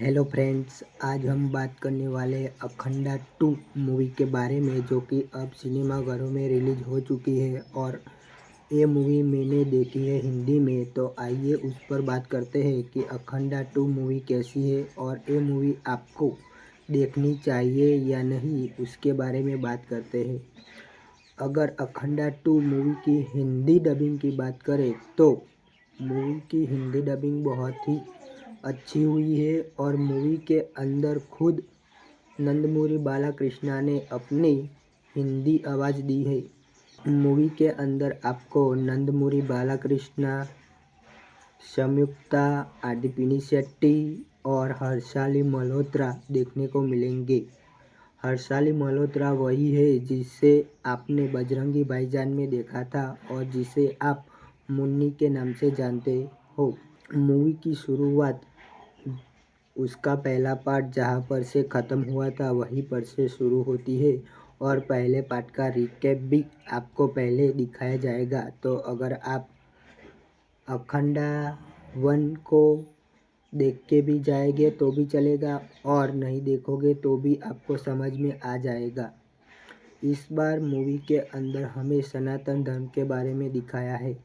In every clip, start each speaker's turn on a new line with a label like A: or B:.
A: Hello friends, आज हम बात करने वाले हैं अखंडा 2 मूवी के बारे में, जो कि अब सिनेमाघरों में रिलीज हो चुकी है। और ये मूवी मैंने देखी है हिंदी में। तो आइए उस पर बात करते हैं कि अखंडा 2 मूवी कैसी है और ये मूवी आपको देखनी चाहिए या नहीं, उसके बारे में बात करते हैं। अगर अखंडा 2 मूवी की हिंदी डबिंग की बात करें तो मूवी की हिंदी डबिंग बहुत ही अच्छी हुई है और मूवी के अंदर खुद नंदमूरी बालाकृष्णा ने अपनी हिंदी आवाज़ दी है। मूवी के अंदर आपको नंदमूरी बालाकृष्णा, संयुक्ता, आदि पिनिसेट्टी और हर्षाली मल्होत्रा देखने को मिलेंगे। हर्षाली मल्होत्रा वही है जिसे आपने बजरंगी भाईजान में देखा था और जिसे आप मुन्नी के नाम से जानते हो। मूवी की शुरुआत उसका पहला पार्ट जहाँ पर से ख़त्म हुआ था वहीं पर से शुरू होती है और पहले पार्ट का रिकैप भी आपको पहले दिखाया जाएगा। तो अगर आप अखंडा 1 को देख के भी जाएंगे तो भी चलेगा और नहीं देखोगे तो भी आपको समझ में आ जाएगा। इस बार मूवी के अंदर हमें सनातन धर्म के बारे में दिखाया है।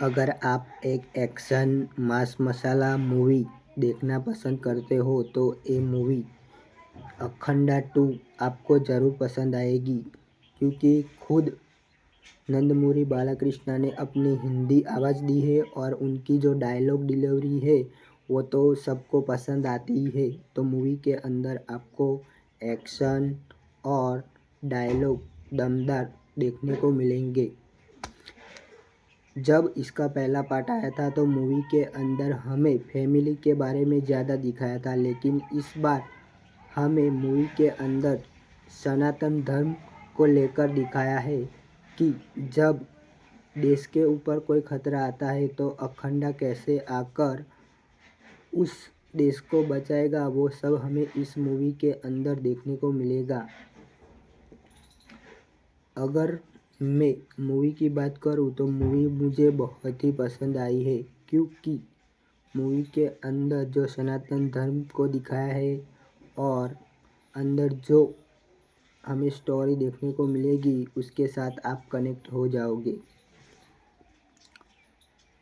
A: अगर आप एक एक्शन मास मसाला मूवी देखना पसंद करते हो तो ये मूवी अखंडा 2 आपको ज़रूर पसंद आएगी, क्योंकि खुद नंदमूरी बालाकृष्णा ने अपनी हिंदी आवाज़ दी है और उनकी जो डायलॉग डिलीवरी है वो तो सबको पसंद आती ही है। तो मूवी के अंदर आपको एक्शन और डायलॉग दमदार देखने को मिलेंगे। जब इसका पहला पार्ट आया था तो मूवी के अंदर हमें फैमिली के बारे में ज़्यादा दिखाया था, लेकिन इस बार हमें मूवी के अंदर सनातन धर्म को लेकर दिखाया है कि जब देश के ऊपर कोई खतरा आता है तो अखंडा कैसे आकर उस देश को बचाएगा, वो सब हमें इस मूवी के अंदर देखने को मिलेगा। अगर मैं मूवी की बात करूँ तो मूवी मुझे बहुत ही पसंद आई है, क्योंकि मूवी के अंदर जो सनातन धर्म को दिखाया है और अंदर जो हमें स्टोरी देखने को मिलेगी उसके साथ आप कनेक्ट हो जाओगे।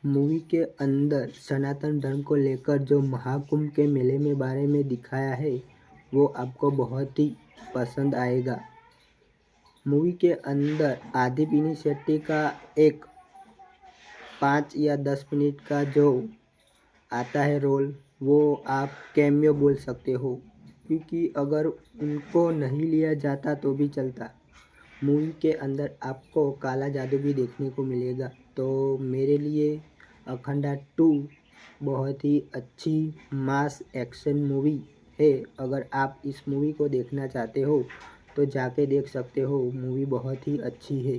A: मूवी के अंदर सनातन धर्म को लेकर जो महाकुंभ के मेले में बारे में दिखाया है वो आपको बहुत ही पसंद आएगा। मूवी के अंदर आदि पिनिसेट्टी का एक 5 या 10 मिनट का जो आता है रोल, वो आप कैमियो बोल सकते हो, क्योंकि अगर उनको नहीं लिया जाता तो भी चलता। मूवी के अंदर आपको काला जादू भी देखने को मिलेगा। तो मेरे लिए अखंडा 2 बहुत ही अच्छी मास एक्शन मूवी है। अगर आप इस मूवी को देखना चाहते हो तो जाके देख सकते हो, मूवी बहुत ही अच्छी है।